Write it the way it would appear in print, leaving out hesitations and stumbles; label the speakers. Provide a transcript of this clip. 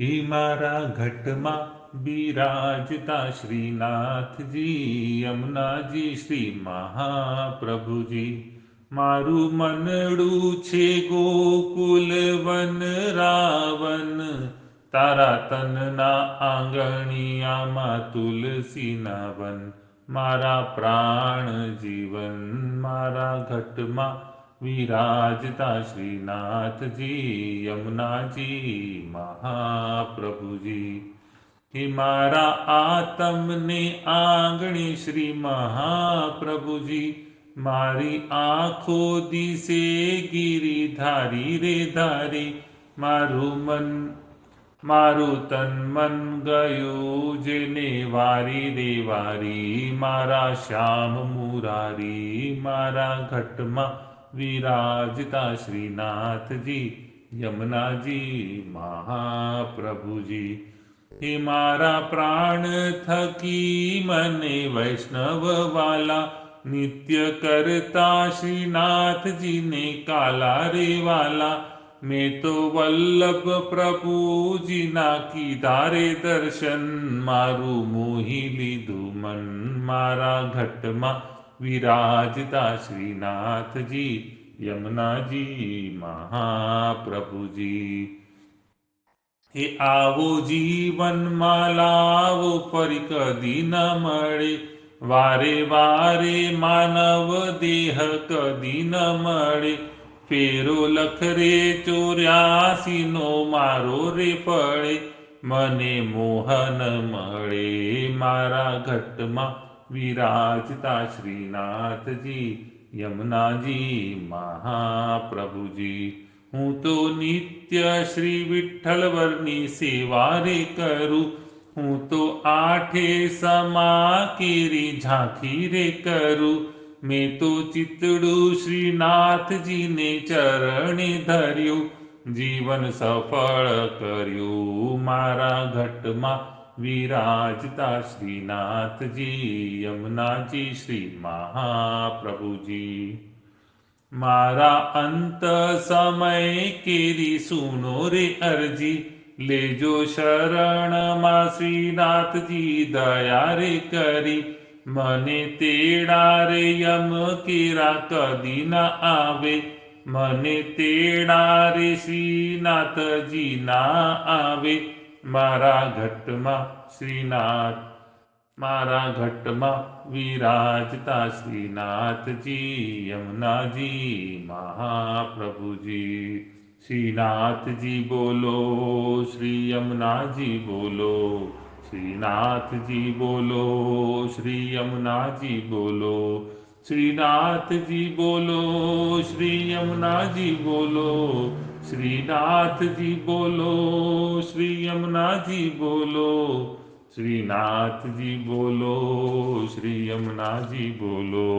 Speaker 1: હે મારા ઘટમાં બિરાજતા શ્રીનાથજી, યમુનાજી શ્રી મહાપ્રભુજી. મારું મનડું છે ગોકુલ વન રાવન, તારા તનના આંગણિયામાં તુલસીના વન. મારા પ્રાણ જીવન મારા ઘટમાં વિરાજતા શ્રીનાથજી, યમુનાજી મહાપ્રભુજી. હે મારા આતમને આંગણે શ્રી મહાપ્રભુજી, મારી આંખો દિશે ગિરિધારી રે ધારી. મારું તન મન ગયું જેને વારી રે વારી. મારા શ્યામ મુરારી મારા ઘટમાં વિરાજતા શ્રીનાથજી, યમુનાજી મહાપ્રભુજી. હે મારા પ્રાણ થકી મને વૈષ્ણવ વાલા, નિત્ય કરતા શ્રીનાથજીને કાલા રે વાલા. મેં તો વલ્લભ પ્રભુજીના કીધા રે દર્શન, મારું મોહી લીધું મન મારા ઘટમાં વિરાજતા શ્રીનાથજી, યમુનાજી મહાપ્રભુજી. હે આવો જીવનમાં લાવો ફરી કદી ન મળે, વારે વારે માનવ દેહ કદી ન મળે. ફેરો લખ રે 84 નો મારો રે પડે, મને મોહન મળે મારા ઘટમાં વિરાજતા શ્રીનાથજી, યમુનાજી મહાપ્રભુજી. હું તો નિત્ય શ્રી વિઠ્ઠલવરની સેવા રે કરું, હું તો આઠે સમા કેરી ઝાંખી રે કરું. મેં તો ચિતડું શ્રીનાથજીને ચરણે ધર્યું, જીવન સફળ કર્યું મારા ઘટમાં વિરાજતા શ્રીનાથજી, યમુનાજી શ્રી મહાપ્રભુજી. મારા અંત સમય કેરી સુનો રે અરજી, લેજો શરણમાં શ્રીનાથજી દયા રે કરી. મને તેડા રે યમ કેરા કદી ના આવે, મને તેડા રે શ્રીનાથજી ના આવે. મારા ઘટમાં શ્રીનાથ મારા ઘટમાં વિરાજતા શ્રીનાથજી, યમુનાજી મહાપ્રભુજી. શ્રીનાથજી બોલો, શ્રી યમુનાજી બોલો. શ્રીનાથજી બોલો, શ્રી યમુનાજી બોલો. શ્રીનાથજી બોલો, શ્રી યમુનાજી બોલો. શ્રીનાથજી બોલો, શ્રી યમુનાજી બોલો. શ્રીનાથજી બોલો, શ્રી યમુનાજી બોલો.